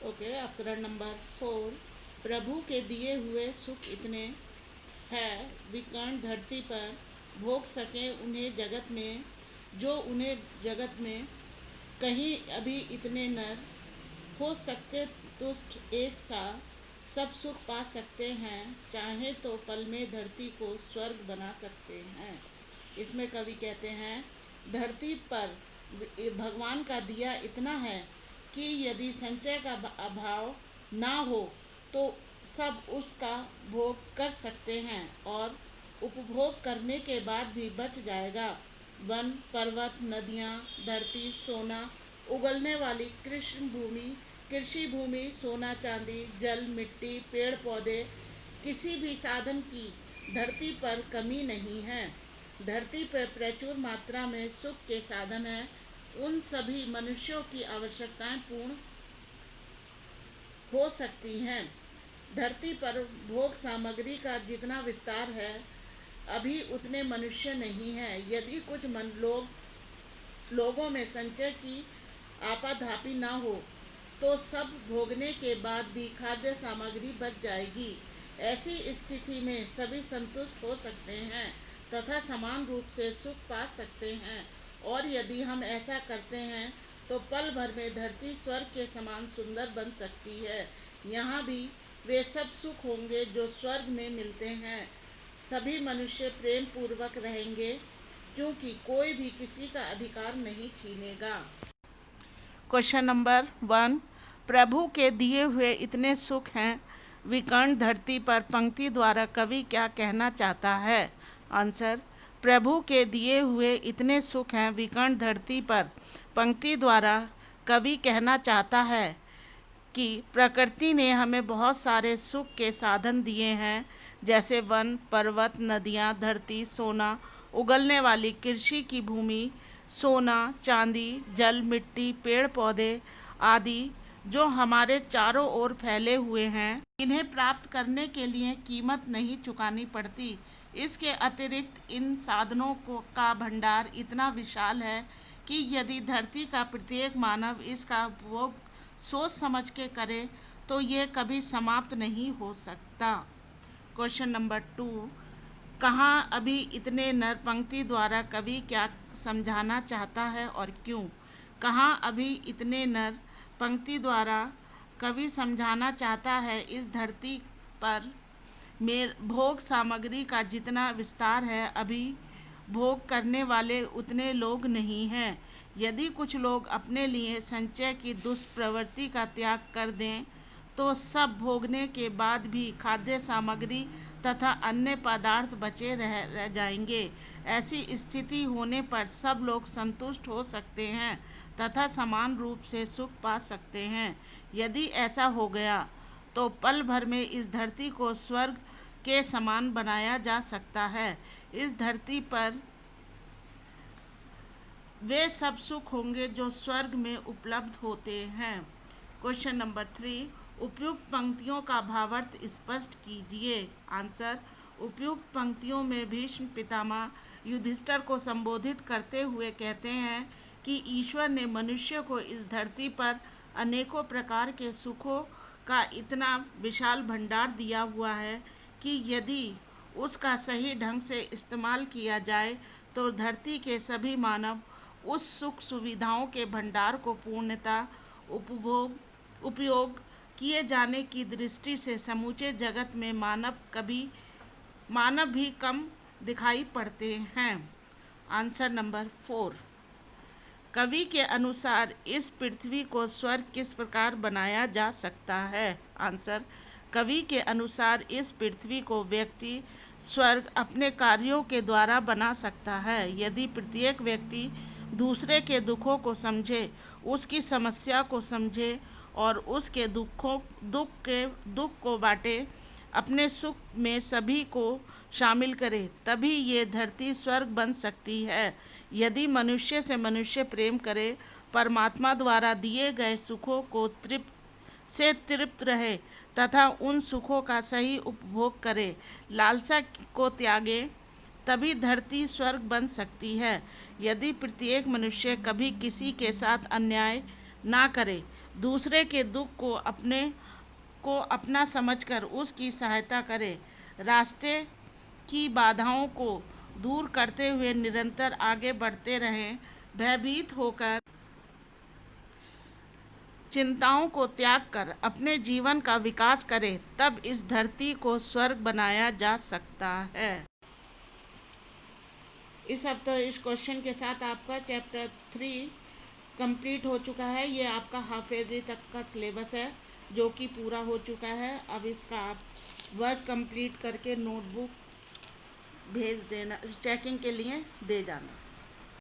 Okay, अवतरण number 4। प्रभु के दिए हुए सुख इतने हैं विकर्ण धरती पर भोग सके उन्हें जगत में, जो उन्हें जगत में कहीं अभी इतने नर हो सकते तुष्ट एक सा सब सुख पा सकते हैं, चाहे तो पल में धरती को स्वर्ग बना सकते हैं। इसमें कवि कहते हैं धरती पर भगवान का दिया इतना है कि यदि संचय का अभाव ना हो तो सब उसका भोग कर सकते हैं और उपभोग करने के बाद भी बच जाएगा। वन पर्वत नदियाँ धरती सोना उगलने वाली कृषि भूमि सोना चांदी जल मिट्टी पेड़ पौधे किसी भी साधन की धरती पर कमी नहीं है। धरती पर प्रचुर मात्रा में सुख के साधन हैं। उन सभी मनुष्यों की आवश्यकताएं पूर्ण हो सकती हैं। धरती पर भोग सामग्री का जितना विस्तार है अभी उतने मनुष्य नहीं हैं। यदि कुछ लोगों में संचय की आपाधापी ना हो तो सब भोगने के बाद भी खाद्य सामग्री बच जाएगी। ऐसी स्थिति में सभी संतुष्ट हो सकते हैं तथा समान रूप से सुख पा सकते हैं। और यदि हम ऐसा करते हैं तो पल भर में धरती स्वर्ग के समान सुंदर बन सकती है। यहाँ भी वे सब सुख होंगे जो स्वर्ग में मिलते हैं। सभी मनुष्य प्रेम पूर्वक रहेंगे क्योंकि कोई भी किसी का अधिकार नहीं छीनेगा। Question number 1। प्रभु के दिए हुए इतने सुख हैं विकर्ण धरती पर पंक्ति द्वारा कवि क्या कहना चाहता है? आंसर। प्रभु के दिए हुए इतने सुख हैं विकर्ण धरती पर पंक्ति द्वारा कवि कहना चाहता है कि प्रकृति ने हमें बहुत सारे सुख के साधन दिए हैं, जैसे वन पर्वत नदियाँ धरती सोना उगलने वाली कृषि की भूमि सोना चांदी जल मिट्टी पेड़ पौधे आदि जो हमारे चारों ओर फैले हुए हैं। इन्हें प्राप्त करने के लिए कीमत नहीं चुकानी पड़ती। इसके अतिरिक्त इन साधनों का भंडार इतना विशाल है कि यदि धरती का प्रत्येक मानव इसका उपभोग सोच समझ के करे तो ये कभी समाप्त नहीं हो सकता। Question number 2। कहाँ अभी इतने नर पंक्ति द्वारा कवि क्या समझाना चाहता है और क्यों? कहाँ अभी इतने नर पंक्ति द्वारा कवि समझाना चाहता है इस धरती पर भोग सामग्री का जितना विस्तार है अभी भोग करने वाले उतने लोग नहीं हैं। यदि कुछ लोग अपने लिए संचय की दुष्प्रवृत्ति का त्याग कर दें तो सब भोगने के बाद भी खाद्य सामग्री तथा अन्य पदार्थ बचे रह जाएंगे। ऐसी स्थिति होने पर सब लोग संतुष्ट हो सकते हैं तथा समान रूप से सुख पा सकते हैं। यदि ऐसा हो गया तो पल भर में इस धरती को स्वर्ग के समान बनाया जा सकता है। इस धरती पर वे सब सुख होंगे जो स्वर्ग में उपलब्ध होते हैं। Question number 3। उपयुक्त पंक्तियों का भावार्थ स्पष्ट कीजिए। आंसर। उपयुक्त पंक्तियों में भीष्म पितामह युधिष्ठिर को संबोधित करते हुए कहते हैं कि ईश्वर ने मनुष्य को इस धरती पर अनेकों प्रकार के सुखों का इतना विशाल भंडार दिया हुआ है कि यदि उसका सही ढंग से इस्तेमाल किया जाए तो धरती के सभी मानव उस सुख सुविधाओं के भंडार को पूर्णतः उपयोग किए जाने की दृष्टि से समूचे जगत में मानव भी कम दिखाई पड़ते हैं। Answer number 4। कवि के अनुसार इस पृथ्वी को स्वर्ग किस प्रकार बनाया जा सकता है? आंसर। कवि के अनुसार इस पृथ्वी को व्यक्ति स्वर्ग अपने कार्यों के द्वारा बना सकता है। यदि प्रत्येक व्यक्ति दूसरे के दुखों को समझे उसकी समस्या को समझे और उसके दुख को बांटे अपने सुख में सभी को शामिल करे तभी ये धरती स्वर्ग बन सकती है। यदि मनुष्य से मनुष्य प्रेम करे परमात्मा द्वारा दिए गए सुखों को तृप्त रहे तथा उन सुखों का सही उपभोग करे लालसा को त्यागे तभी धरती स्वर्ग बन सकती है। यदि प्रत्येक मनुष्य कभी किसी के साथ अन्याय ना करे दूसरे के दुख को अपना समझकर उसकी सहायता करें। रास्ते की बाधाओं को दूर करते हुए निरंतर आगे बढ़ते रहें। भयभीत होकर चिंताओं को त्याग कर अपने जीवन का विकास करें, तब इस धरती को स्वर्ग बनाया जा सकता है। इस हफ्ते इस क्वेश्चन के साथ आपका चैप्टर 3 कंप्लीट हो चुका है। ये आपका हाफ ईयरली तक का सिलेबस है जो कि पूरा हो चुका है। अब इसका आप वर्क कंप्लीट करके नोटबुक भेज देना, चेकिंग के लिए दे जाना।